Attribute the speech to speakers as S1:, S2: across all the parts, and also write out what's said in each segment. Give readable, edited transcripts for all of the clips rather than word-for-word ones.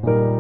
S1: 음.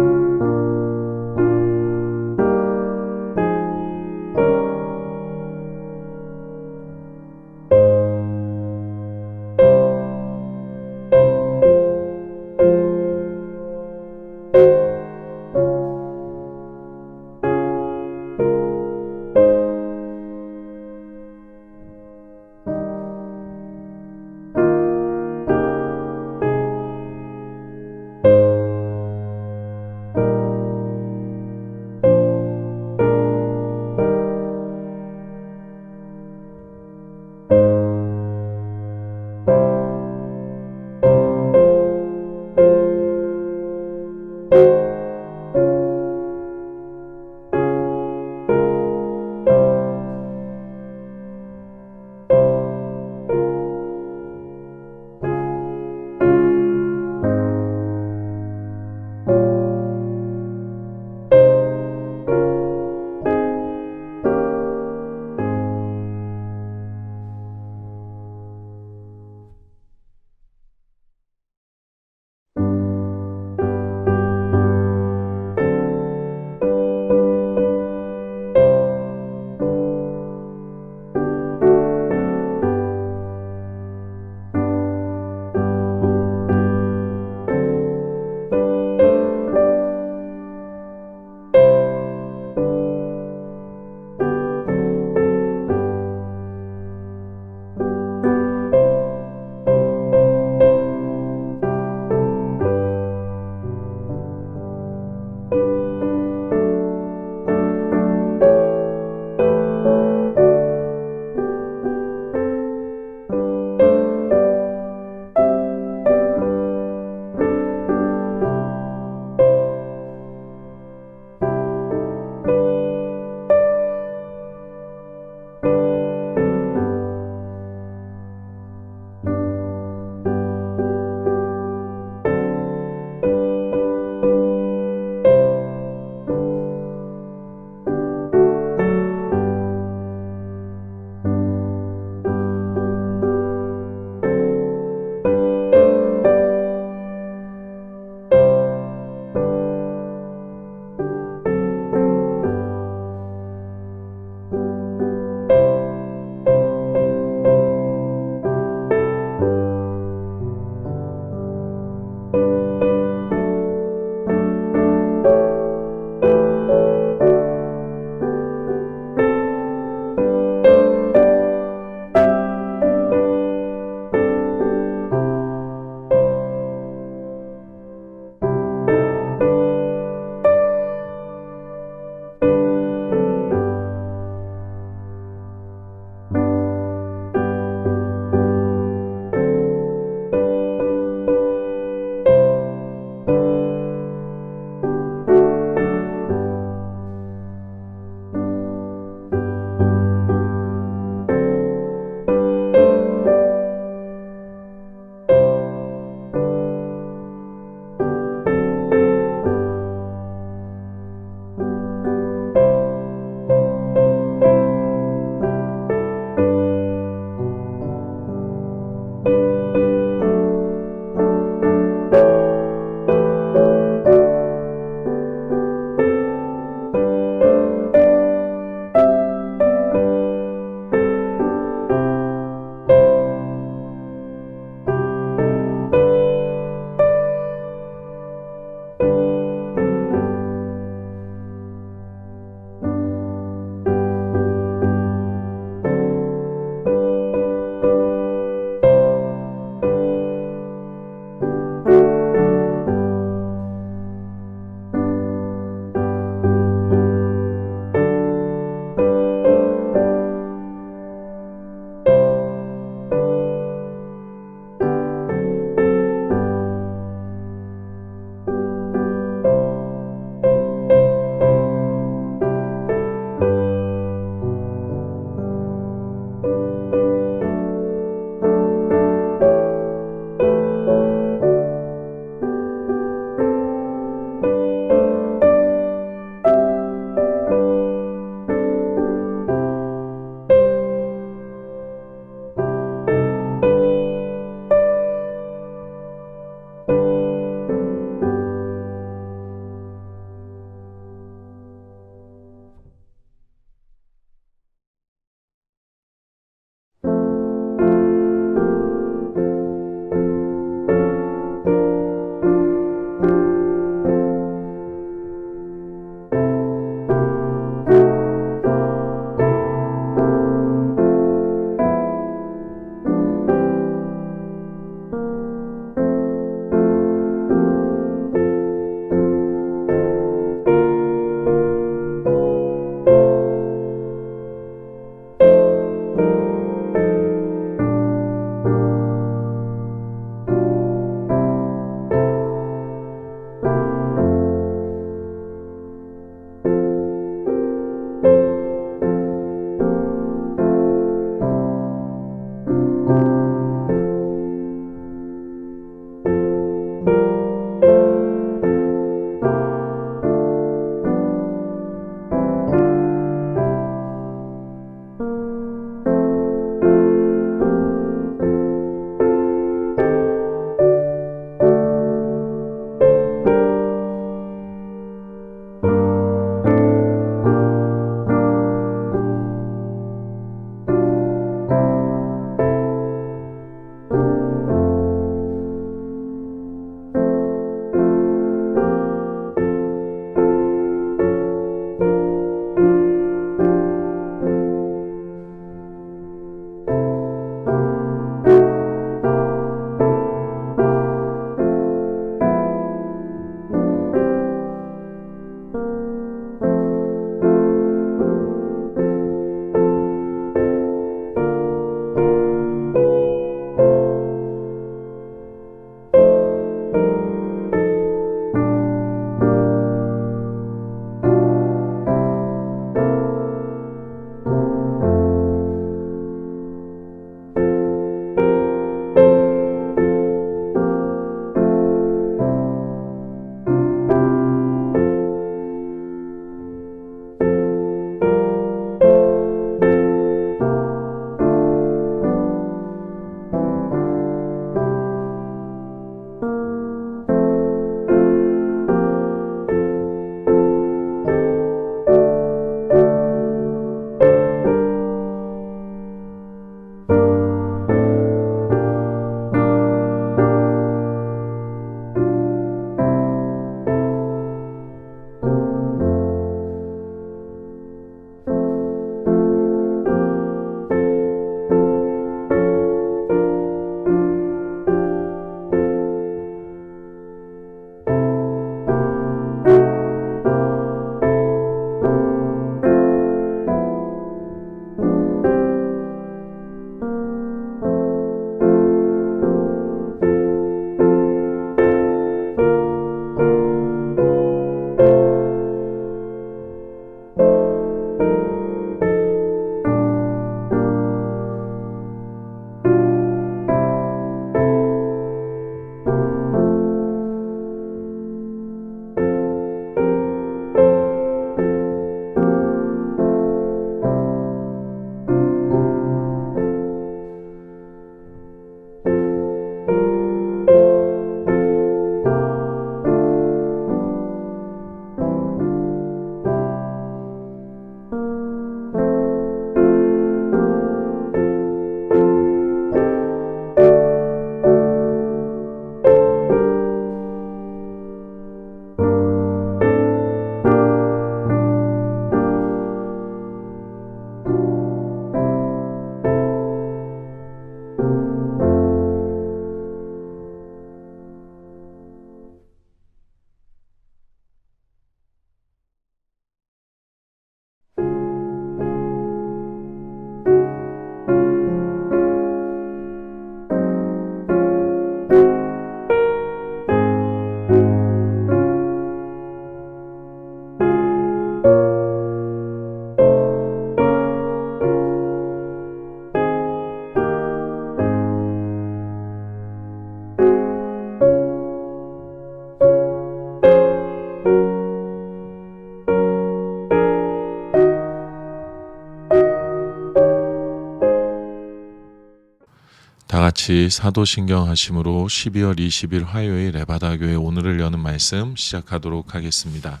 S1: 같이 사도신경 하심으로 12월 20일 화요일 레바다교회 오늘을 여는 말씀 시작하도록 하겠습니다.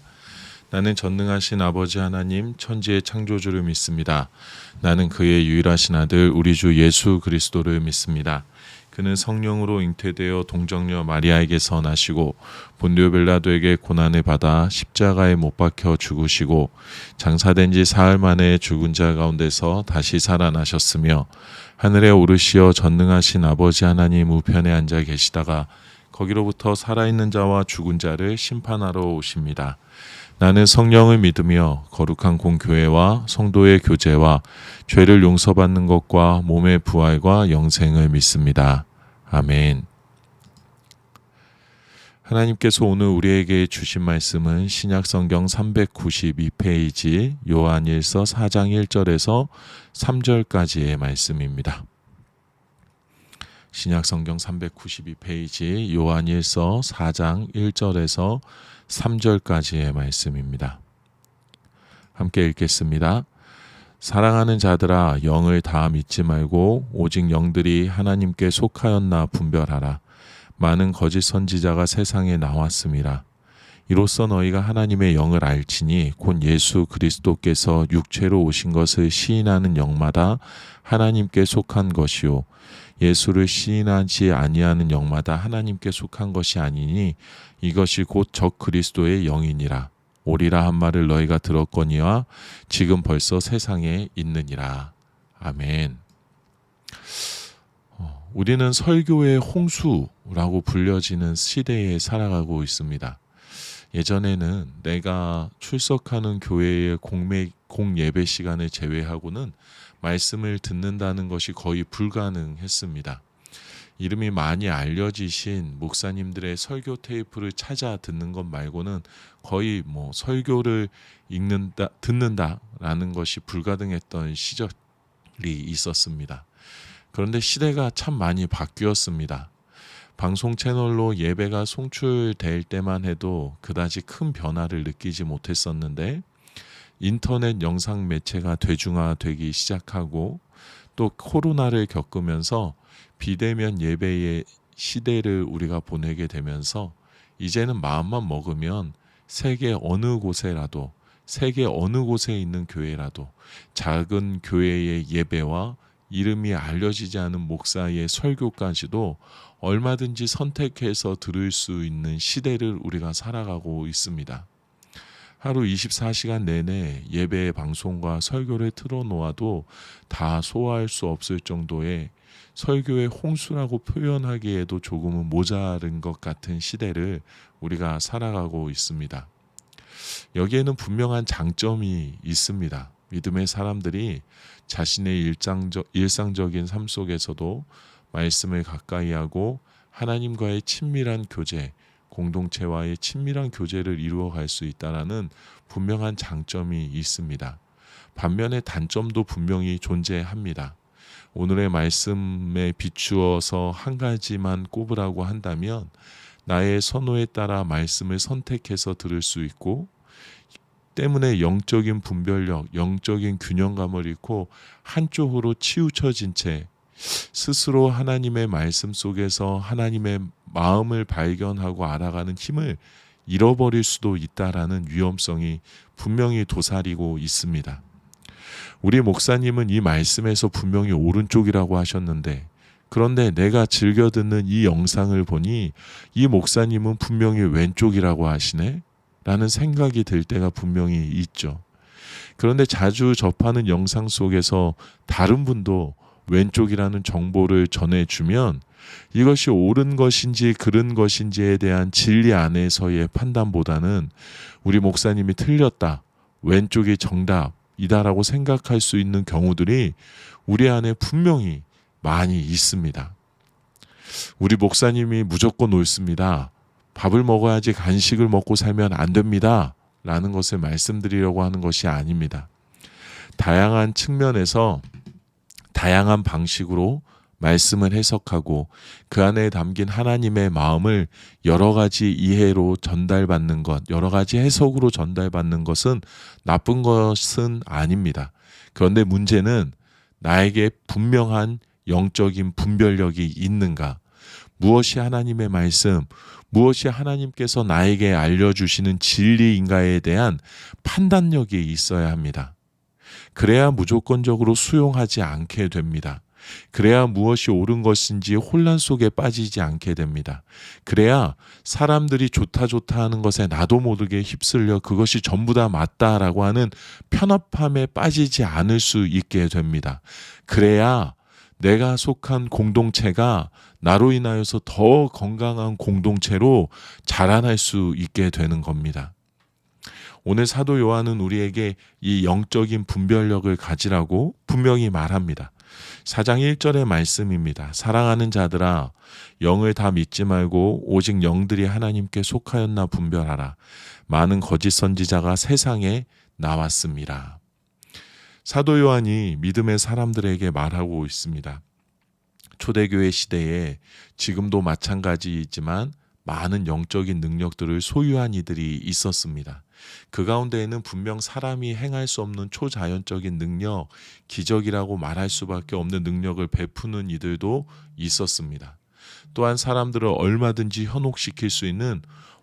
S1: 나는 전능하신 아버지 하나님 천지의 창조주를 믿습니다. 나는 그의 유일하신 아들 우리 주 예수 그리스도를 믿습니다. 그는 성령으로 잉태되어 동정녀 마리아에게서 나시고 본디오 빌라도에게 고난을 받아 십자가에 못 박혀 죽으시고 장사된 지 사흘 만에 죽은 자 가운데서 다시 살아나셨으며 하늘에 오르시어 전능하신 아버지 하나님 우편에 앉아 계시다가 거기로부터 살아있는 자와 죽은 자를 심판하러 오십니다. 나는 성령을 믿으며 거룩한 공교회와 성도의 교제와 죄를 용서받는 것과 몸의 부활과 영생을 믿습니다. 아멘. 하나님께서 오늘 우리에게 주신 말씀은 신약성경 392페이지 요한일서 4장 1절에서 3절까지의 말씀입니다. 신약성경 392페이지 요한일서 4장 1절에서 3절까지의 말씀입니다. 함께 읽겠습니다. 사랑하는 자들아 영을 다 믿지 말고 오직 영들이 하나님께 속하였나 분별하라. 많은 거짓 선지자가 세상에 나왔음이라. 이로써 너희가 하나님의 영을 알지니 곧 예수 그리스도께서 육체로 오신 것을 시인하는 영마다 하나님께 속한 것이요 예수를 시인하지 아니하는 영마다 하나님께 속한 것이 아니니 이것이 곧 적 그리스도의 영이니라. 오리라 한 말을 너희가 들었거니와 지금 벌써 세상에 있느니라. 아멘. 우리는 설교의 홍수라고 불려지는 시대에 살아가고 있습니다. 예전에는 내가 출석하는 교회의 공예배 시간을 제외하고는 말씀을 듣는다는 것이 거의 불가능했습니다. 이름이 많이 알려지신 목사님들의 설교 테이프를 찾아 듣는 것 말고는 거의 설교를 듣는다라는 것이 불가능했던 시절이 있었습니다. 그런데 시대가 참 많이 바뀌었습니다. 방송 채널로 예배가 송출될 때만 해도 그다지 큰 변화를 느끼지 못했었는데 인터넷 영상 매체가 대중화되기 시작하고 또 코로나를 겪으면서 비대면 예배의 시대를 우리가 보내게 되면서 이제는 마음만 먹으면 세계 어느 곳에 있는 교회라도 작은 교회의 예배와 이름이 알려지지 않은 목사의 설교까지도 얼마든지 선택해서 들을 수 있는 시대를 우리가 살아가고 있습니다. 하루 24시간 내내 예배의 방송과 설교를 틀어놓아도 다 소화할 수 없을 정도의 설교의 홍수라고 표현하기에도 조금은 모자른 것 같은 시대를 우리가 살아가고 있습니다. 여기에는 분명한 장점이 있습니다. 믿음의 사람들이 자신의 일상적인 삶 속에서도 말씀을 가까이 하고 하나님과의 친밀한 교제, 공동체와의 친밀한 교제를 이루어갈 수 있다는 분명한 장점이 있습니다. 반면에 단점도 분명히 존재합니다. 오늘의 말씀에 비추어서 한 가지만 꼽으라고 한다면 나의 선호에 따라 말씀을 선택해서 들을 수 있고 때문에 영적인 분별력, 영적인 균형감을 잃고 한쪽으로 치우쳐진 채 스스로 하나님의 말씀 속에서 하나님의 마음을 발견하고 알아가는 힘을 잃어버릴 수도 있다라는 위험성이 분명히 도사리고 있습니다. 우리 목사님은 이 말씀에서 분명히 오른쪽이라고 하셨는데 그런데 내가 즐겨 듣는 이 영상을 보니 이 목사님은 분명히 왼쪽이라고 하시네? 라는 생각이 들 때가 분명히 있죠. 그런데 자주 접하는 영상 속에서 다른 분도 왼쪽이라는 정보를 전해주면 이것이 옳은 것인지 그른 것인지에 대한 진리 안에서의 판단보다는 우리 목사님이 틀렸다, 왼쪽이 정답이다라고 생각할 수 있는 경우들이 우리 안에 분명히 많이 있습니다. 우리 목사님이 무조건 옳습니다. 밥을 먹어야지 간식을 먹고 살면 안 됩니다. 라는 것을 말씀드리려고 하는 것이 아닙니다. 다양한 측면에서 다양한 방식으로 말씀을 해석하고 그 안에 담긴 하나님의 마음을 여러 가지 이해로 전달받는 것, 여러 가지 해석으로 전달받는 것은 나쁜 것은 아닙니다. 그런데 문제는 나에게 분명한 영적인 분별력이 있는가? 무엇이 하나님의 말씀, 무엇이 하나님께서 나에게 알려주시는 진리인가에 대한 판단력이 있어야 합니다. 그래야 무조건적으로 수용하지 않게 됩니다. 그래야 무엇이 옳은 것인지 혼란 속에 빠지지 않게 됩니다. 그래야 사람들이 좋다 하는 것에 나도 모르게 휩쓸려 그것이 전부 다 맞다라고 하는 편협함에 빠지지 않을 수 있게 됩니다. 그래야 내가 속한 공동체가 나로 인하여서 더 건강한 공동체로 자라날 수 있게 되는 겁니다. 오늘 사도 요한은 우리에게 이 영적인 분별력을 가지라고 분명히 말합니다. 4장 1절의 말씀입니다. 사랑하는 자들아, 영을 다 믿지 말고 오직 영들이 하나님께 속하였나 분별하라. 많은 거짓 선지자가 세상에 나왔습니다. 사도 요한이 믿음의 사람들에게 말하고 있습니다. 초대교회 시대에 지금도 마찬가지이지만 많은 영적인 능력들을 소유한 이들이 있었습니다. 그 가운데에는 분명 사람이 행할 수 없는 초자연적인 능력, 기적이라고 말할 수밖에 없는 능력을 베푸는 이들도 있었습니다. 또한 사람들을 얼마든지 현혹시킬 수 있는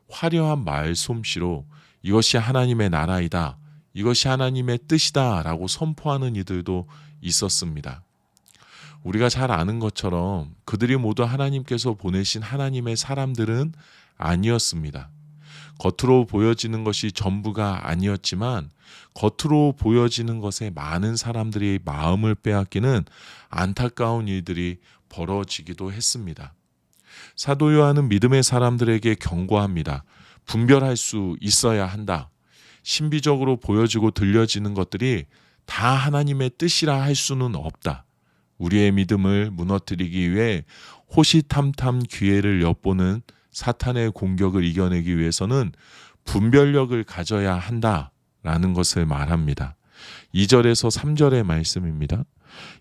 S1: 화려한 말솜씨로 이것이 하나님의 나라이다, 이것이 하나님의 뜻이다 라고 선포하는 이들도 있었습니다. 우리가 잘 아는 것처럼 그들이 모두 하나님께서 보내신 하나님의 사람들은 아니었습니다. 겉으로 보여지는 것이 전부가 아니었지만 겉으로 보여지는 것에 많은 사람들이 마음을 빼앗기는 안타까운 일들이 벌어지기도 했습니다. 사도 요한은 믿음의 사람들에게 경고합니다. 분별할 수 있어야 한다. 신비적으로 보여지고 들려지는 것들이 다 하나님의 뜻이라 할 수는 없다. 우리의 믿음을 무너뜨리기 위해 호시탐탐 기회를 엿보는 사탄의 공격을 이겨내기 위해서는 분별력을 가져야 한다라는 것을 말합니다. 2절에서 3절의 말씀입니다.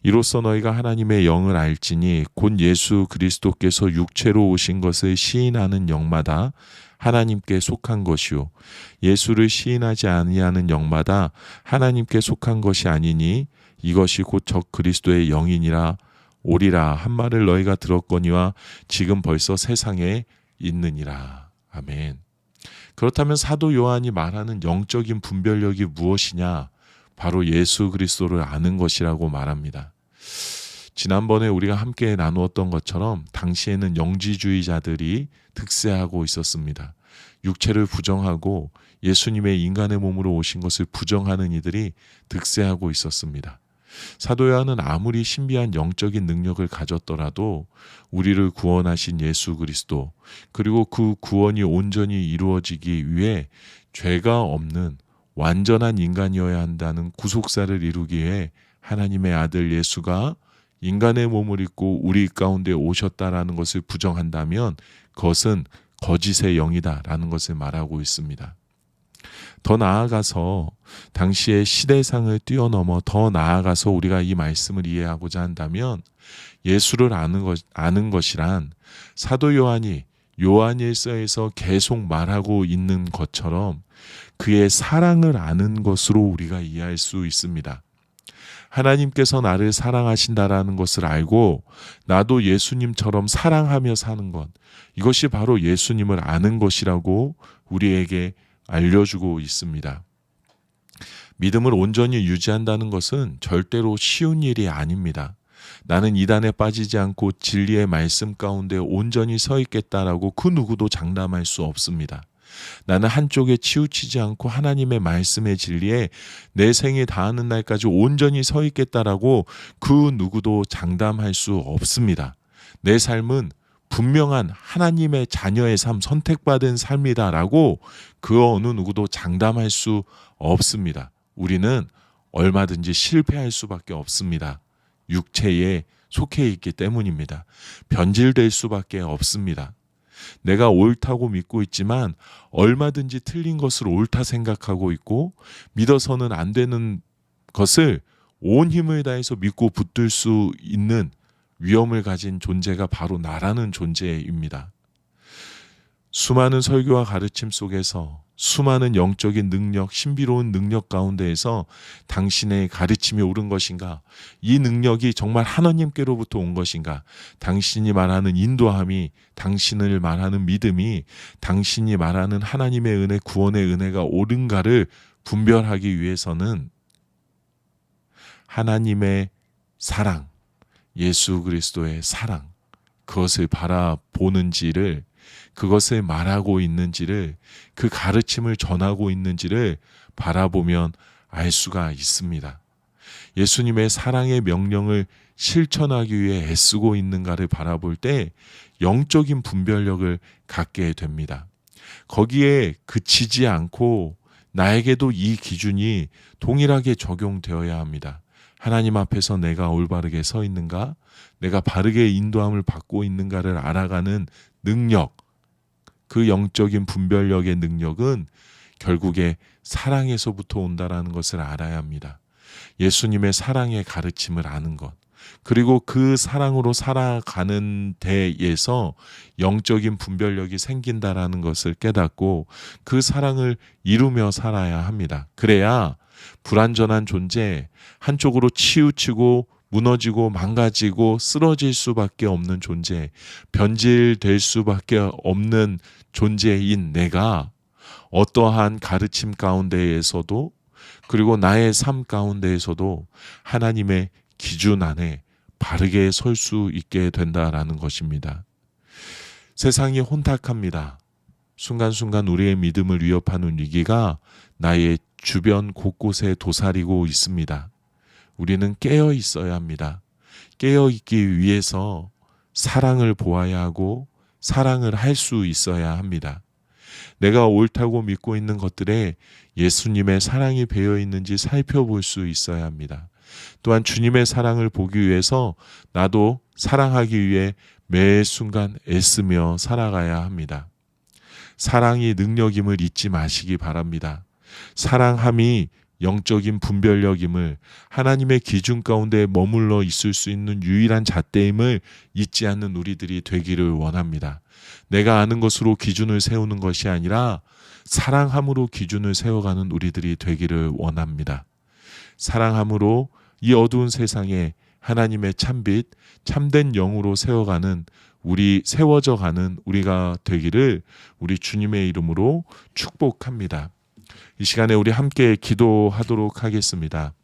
S1: 이로써 너희가 하나님의 영을 알지니 곧 예수 그리스도께서 육체로 오신 것을 시인하는 영마다 하나님께 속한 것이요 예수를 시인하지 아니하는 영마다 하나님께 속한 것이 아니니 이것이 곧 적 그리스도의 영이니라 오리라 한 말을 너희가 들었거니와 지금 벌써 세상에 있느니라. 아멘. 그렇다면 사도 요한이 말하는 영적인 분별력이 무엇이냐? 바로 예수 그리스도를 아는 것이라고 말합니다. 지난번에 우리가 함께 나누었던 것처럼 당시에는 영지주의자들이 득세하고 있었습니다. 육체를 부정하고 예수님의 인간의 몸으로 오신 것을 부정하는 이들이 득세하고 있었습니다. 사도 요한은 아무리 신비한 영적인 능력을 가졌더라도 우리를 구원하신 예수 그리스도 그리고 그 구원이 온전히 이루어지기 위해 죄가 없는 완전한 인간이어야 한다는 구속사를 이루기 위해 하나님의 아들 예수가 인간의 몸을 입고 우리 가운데 오셨다라는 것을 부정한다면 그것은 거짓의 영이다라는 것을 말하고 있습니다. 더 나아가서 당시의 시대상을 뛰어넘어 더 나아가서 우리가 이 말씀을 이해하고자 한다면 예수를 아는 것이란 사도 요한이 요한일서에서 계속 말하고 있는 것처럼 그의 사랑을 아는 것으로 우리가 이해할 수 있습니다. 하나님께서 나를 사랑하신다라는 것을 알고 나도 예수님처럼 사랑하며 사는 것, 이것이 바로 예수님을 아는 것이라고 우리에게 알려주고 있습니다. 믿음을 온전히 유지한다는 것은 절대로 쉬운 일이 아닙니다. 나는 이단에 빠지지 않고 진리의 말씀 가운데 온전히 서 있겠다라고 그 누구도 장담할 수 없습니다. 나는 한쪽에 치우치지 않고 하나님의 말씀의 진리에 내 생이 다하는 날까지 온전히 서 있겠다라고 그 누구도 장담할 수 없습니다. 내 삶은 분명한 하나님의 자녀의 삶, 선택받은 삶이다라고 그 어느 누구도 장담할 수 없습니다. 우리는 얼마든지 실패할 수밖에 없습니다. 육체에 속해 있기 때문입니다. 변질될 수밖에 없습니다. 내가 옳다고 믿고 있지만 얼마든지 틀린 것을 옳다 생각하고 있고 믿어서는 안 되는 것을 온 힘을 다해서 믿고 붙들 수 있는 위험을 가진 존재가 바로 나라는 존재입니다. 수많은 설교와 가르침 속에서 수많은 영적인 능력, 신비로운 능력 가운데에서 당신의 가르침이 옳은 것인가? 이 능력이 정말 하나님께로부터 온 것인가? 당신이 말하는 인도함이, 당신을 말하는 믿음이, 당신이 말하는 하나님의 은혜, 구원의 은혜가 옳은가를 분별하기 위해서는 하나님의 사랑, 예수 그리스도의 사랑, 그것을 바라보는지를, 그것을 말하고 있는지를, 그 가르침을 전하고 있는지를 바라보면 알 수가 있습니다. 예수님의 사랑의 명령을 실천하기 위해 애쓰고 있는가를 바라볼 때 영적인 분별력을 갖게 됩니다. 거기에 그치지 않고 나에게도 이 기준이 동일하게 적용되어야 합니다. 하나님 앞에서 내가 올바르게 서 있는가, 내가 바르게 인도함을 받고 있는가를 알아가는 능력, 그 영적인 분별력의 능력은 결국에 사랑에서부터 온다라는 것을 알아야 합니다. 예수님의 사랑의 가르침을 아는 것, 그리고 그 사랑으로 살아가는 데에서 영적인 분별력이 생긴다라는 것을 깨닫고 그 사랑을 이루며 살아야 합니다. 그래야 불완전한 존재, 한쪽으로 치우치고 무너지고 망가지고 쓰러질 수밖에 없는 존재, 변질될 수밖에 없는 존재인 내가 어떠한 가르침 가운데에서도, 그리고 나의 삶 가운데에서도 하나님의 기준 안에 바르게 설 수 있게 된다라는 것입니다. 세상이 혼탁합니다. 순간순간 우리의 믿음을 위협하는 위기가 나의 주변 곳곳에 도사리고 있습니다. 우리는 깨어 있어야 합니다. 깨어 있기 위해서 사랑을 보아야 하고 사랑을 할 수 있어야 합니다. 내가 옳다고 믿고 있는 것들에 예수님의 사랑이 배어 있는지 살펴볼 수 있어야 합니다. 또한 주님의 사랑을 보기 위해서 나도 사랑하기 위해 매 순간 애쓰며 살아가야 합니다. 사랑이 능력임을 잊지 마시기 바랍니다. 사랑함이 영적인 분별력임을, 하나님의 기준 가운데 머물러 있을 수 있는 유일한 잣대임을 잊지 않는 우리들이 되기를 원합니다. 내가 아는 것으로 기준을 세우는 것이 아니라 사랑함으로 기준을 세워가는 우리들이 되기를 원합니다. 사랑함으로 이 어두운 세상에 하나님의 참빛, 참된 영으로 세워져 가는 우리가 되기를 우리 주님의 이름으로 축복합니다. 이 시간에 우리 함께 기도하도록 하겠습니다.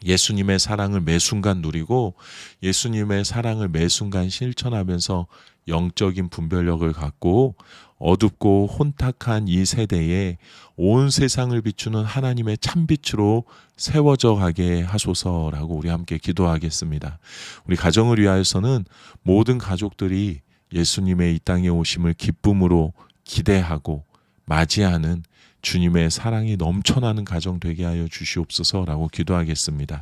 S1: 예수님의 사랑을 매 순간 누리고 예수님의 사랑을 매 순간 실천하면서 영적인 분별력을 갖고 어둡고 혼탁한 이 세대에 온 세상을 비추는 하나님의 참빛으로 세워져 가게 하소서라고 우리 함께 기도하겠습니다. 우리 가정을 위하여서는 모든 가족들이 예수님의 이 땅에 오심을 기쁨으로 기대하고 맞이하는 주님의 사랑이 넘쳐나는 가정 되게 하여 주시옵소서라고 기도하겠습니다.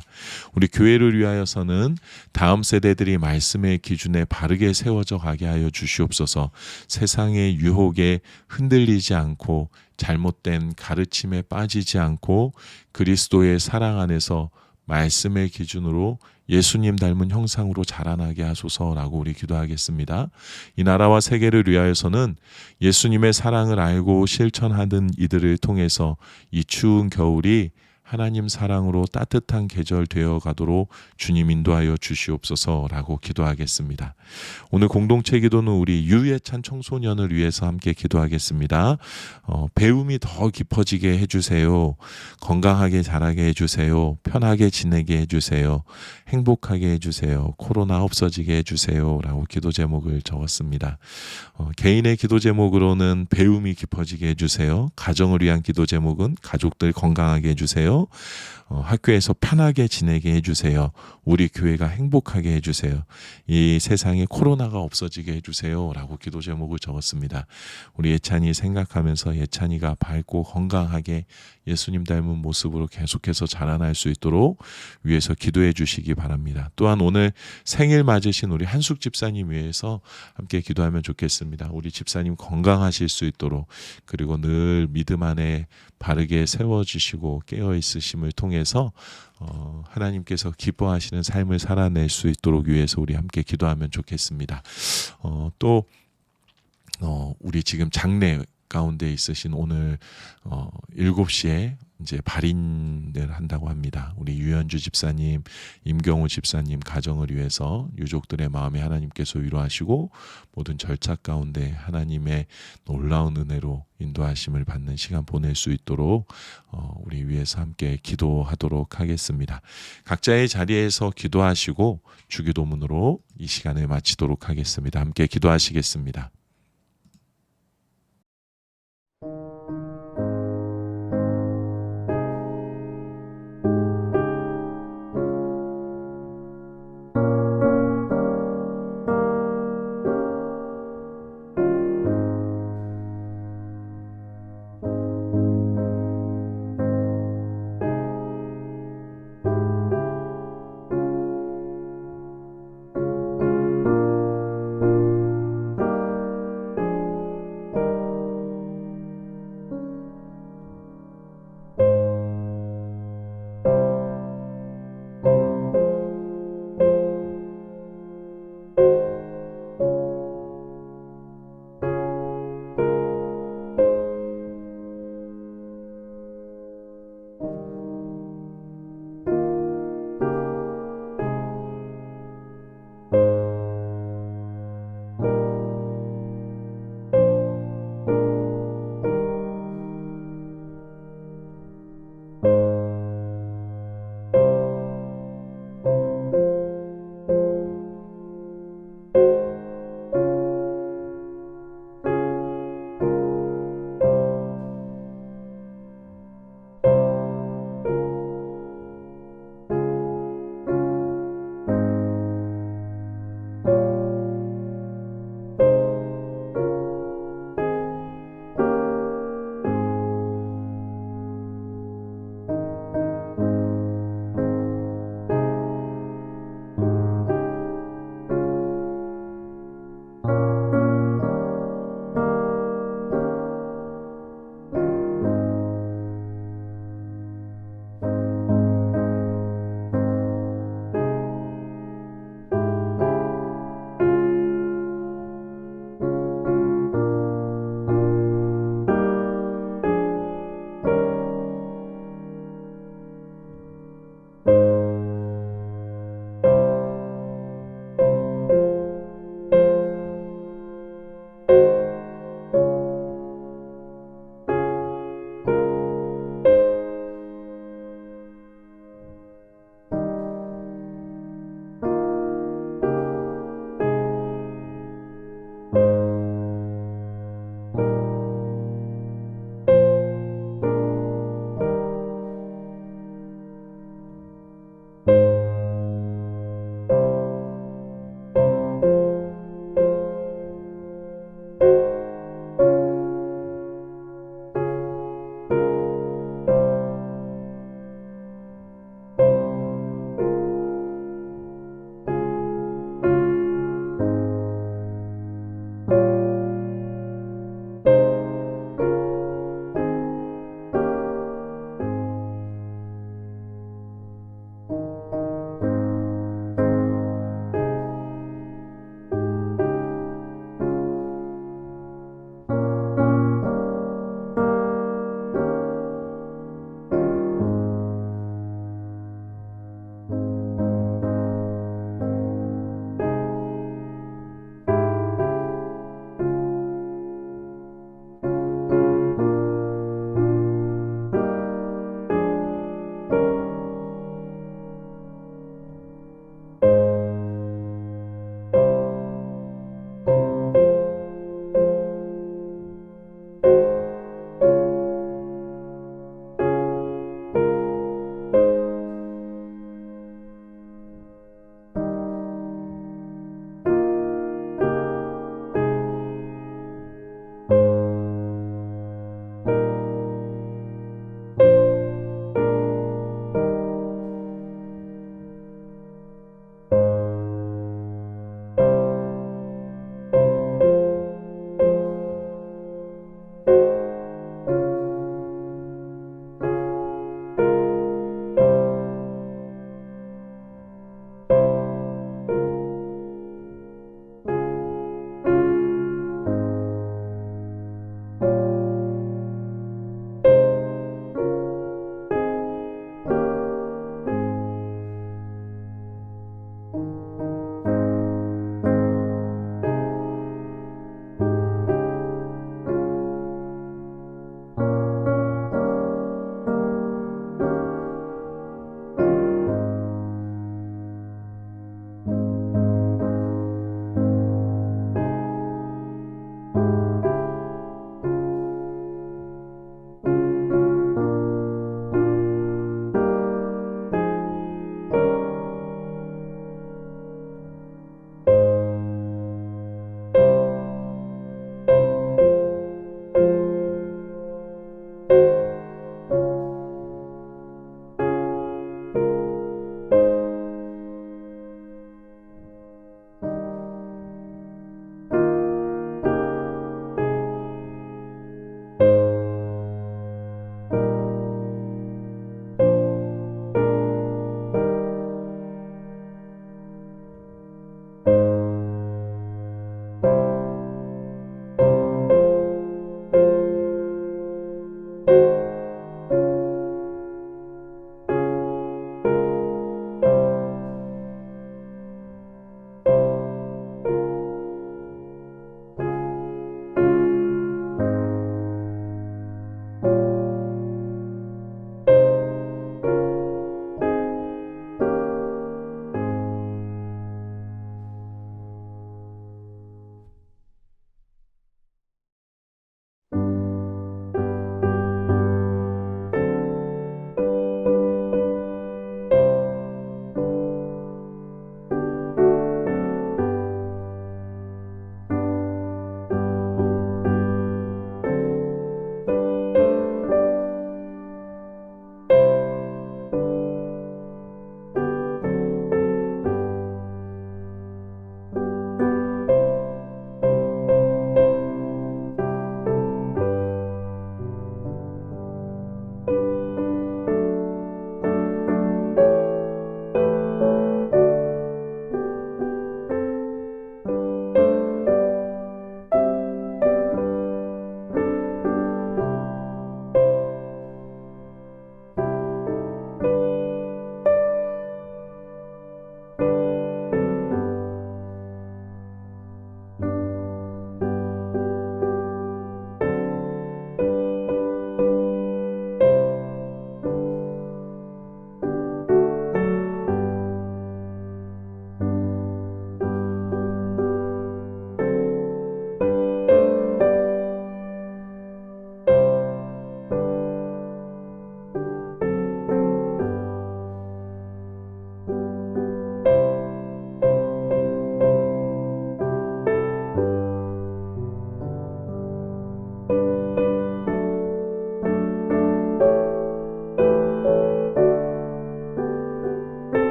S1: 우리 교회를 위하여서는 다음 세대들이 말씀의 기준에 바르게 세워져 가게 하여 주시옵소서. 세상의 유혹에 흔들리지 않고 잘못된 가르침에 빠지지 않고 그리스도의 사랑 안에서 말씀의 기준으로 예수님 닮은 형상으로 자라나게 하소서라고 우리 기도하겠습니다. 이 나라와 세계를 위하여서는 예수님의 사랑을 알고 실천하는 이들을 통해서 이 추운 겨울이 하나님 사랑으로 따뜻한 계절 되어 가도록 주님 인도하여 주시옵소서라고 기도하겠습니다. 오늘 공동체 기도는 우리 유예찬 청소년을 위해서 함께 기도하겠습니다. 배움이 더 깊어지게 해주세요. 건강하게 자라게 해주세요. 편하게 지내게 해주세요. 행복하게 해주세요. 코로나 없어지게 해주세요 라고 기도 제목을 적었습니다. 개인의 기도 제목으로는 배움이 깊어지게 해주세요. 가정을 위한 기도 제목은 가족들 건강하게 해주세요. 학교에서 편하게 지내게 해주세요. 우리 교회가 행복하게 해주세요. 이 세상에 코로나가 없어지게 해주세요 라고 기도 제목을 적었습니다. 우리 예찬이 생각하면서 예찬이가 밝고 건강하게 예수님 닮은 모습으로 계속해서 자라날 수 있도록 위해서 기도해 주시기 바랍니다. 또한 오늘 생일 맞으신 우리 한숙 집사님 위해서 함께 기도하면 좋겠습니다. 우리 집사님 건강하실 수 있도록, 그리고 늘 믿음 안에 바르게 세워주시고 깨어있으심을 통해서 하나님께서 기뻐하시는 삶을 살아낼 수 있도록 위해서 우리 함께 기도하면 좋겠습니다. 또 우리 지금 장례가 가운데 있으신 오늘 7시에 이제 발인을 한다고 합니다. 우리 유현주 집사님, 임경우 집사님 가정을 위해서 유족들의 마음에 하나님께서 위로하시고 모든 절차 가운데 하나님의 놀라운 은혜로 인도하심을 받는 시간 보낼 수 있도록 우리 위해서 함께 기도하도록 하겠습니다. 각자의 자리에서 기도하시고 주기도문으로 이 시간을 마치도록 하겠습니다. 함께 기도하시겠습니다.